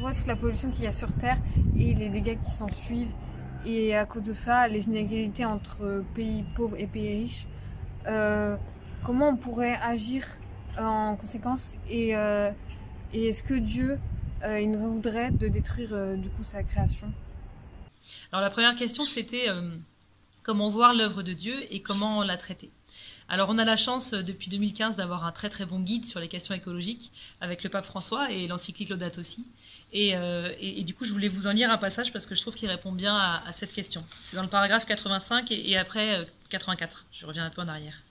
voit toute la pollution qu'il y a sur Terre et les dégâts qui s'en suivent. Et à cause de ça, les inégalités entre pays pauvres et pays riches. Comment on pourrait agir en conséquence et est-ce que Dieu il nous en voudrait de détruire du coup sa création? Alors la première question c'était comment voir l'œuvre de Dieu et comment la traiter. Alors on a la chance depuis 2015 d'avoir un très très bon guide sur les questions écologiques avec le pape François et l'encyclique Laudato Si. Et du coup je voulais vous en lire un passage parce que je trouve qu'il répond bien à cette question. C'est dans le paragraphe 85 et après 84. Je reviens un peu en arrière.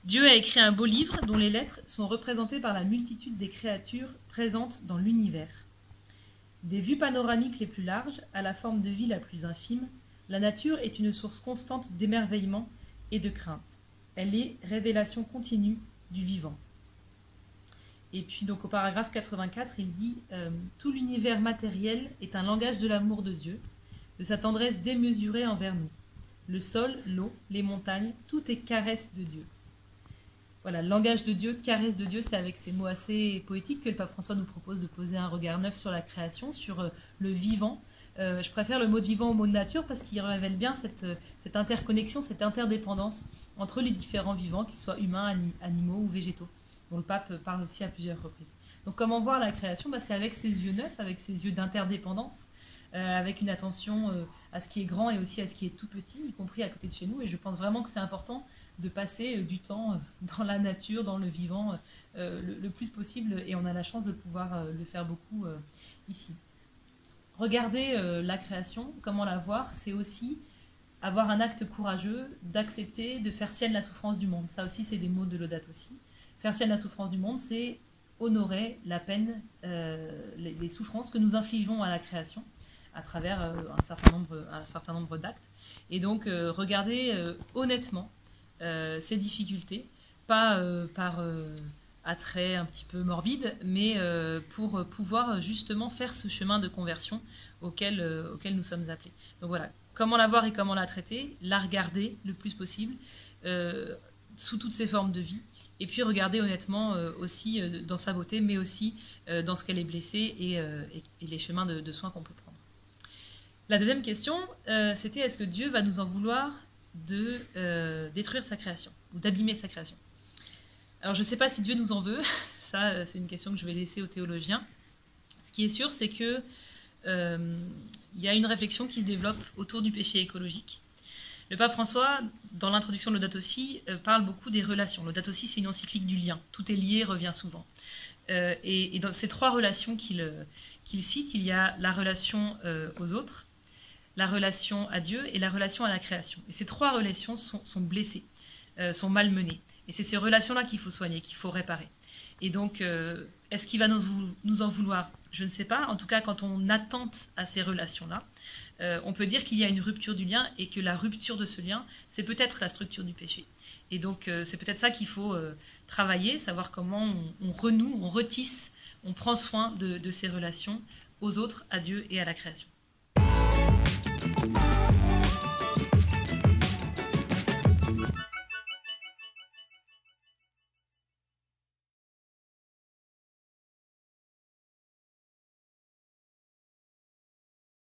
Dieu a écrit un beau livre dont les lettres sont représentées par la multitude des créatures présentes dans l'univers. Des vues panoramiques les plus larges à la forme de vie la plus infime, la nature est une source constante d'émerveillement et de crainte. Elle est révélation continue du vivant. Et puis donc au paragraphe 84, il dit « Tout l'univers matériel est un langage de l'amour de Dieu, de sa tendresse démesurée envers nous. Le sol, l'eau, les montagnes, tout est caresse de Dieu. » Voilà, le langage de Dieu, caresse de Dieu, c'est avec ces mots assez poétiques que le pape François nous propose de poser un regard neuf sur la création, sur le vivant. Je préfère le mot de vivant au mot de nature parce qu'il révèle bien cette interconnexion, cette interdépendance entre les différents vivants, qu'ils soient humains, animaux ou végétaux, dont le pape parle aussi à plusieurs reprises. Donc comment voir la création? C'est avec ses yeux neufs, avec ses yeux d'interdépendance, avec une attention à ce qui est grand et aussi à ce qui est tout petit, y compris à côté de chez nous. Et je pense vraiment que c'est important de passer du temps dans la nature, dans le vivant, le plus possible. Et on a la chance de pouvoir le faire beaucoup ici. Regarder la création, comment la voir, c'est aussi avoir un acte courageux d'accepter de faire sienne la souffrance du monde. Ça aussi, c'est des mots de Laudato Si. Faire sienne la souffrance du monde, c'est honorer la peine, les souffrances que nous infligeons à la création à travers un certain nombre d'actes. Et donc, regarder honnêtement ces difficultés, pas par attrait un petit peu morbide, mais pour pouvoir justement faire ce chemin de conversion auquel nous sommes appelés. Donc voilà, comment la voir et comment la traiter, la regarder le plus possible, sous toutes ses formes de vie, et puis regarder honnêtement aussi dans sa beauté, mais aussi dans ce qu'elle est blessée et les chemins de soins qu'on peut prendre. La deuxième question, c'était est-ce que Dieu va nous en vouloir de détruire sa création, ou d'abîmer sa création? Alors je ne sais pas si Dieu nous en veut, ça c'est une question que je vais laisser aux théologiens. Ce qui est sûr, c'est que y a une réflexion qui se développe autour du péché écologique. Le pape François, dans l'introduction de Laudato Si, parle beaucoup des relations. Laudato Si, c'est une encyclique du lien. Tout est lié, revient souvent. Et dans ces trois relations qu'il cite, il y a la relation aux autres, la relation à Dieu et la relation à la création. Et ces trois relations sont blessées, sont malmenées. Et c'est ces relations-là qu'il faut soigner, qu'il faut réparer. Et donc, est-ce qu'il va nous en vouloir? Je ne sais pas. En tout cas, quand on attente à ces relations-là, on peut dire qu'il y a une rupture du lien et que la rupture de ce lien, c'est peut-être la structure du péché. Et donc, c'est peut-être ça qu'il faut travailler, savoir comment on renoue, on retisse, on prend soin de ces relations aux autres, à Dieu et à la création.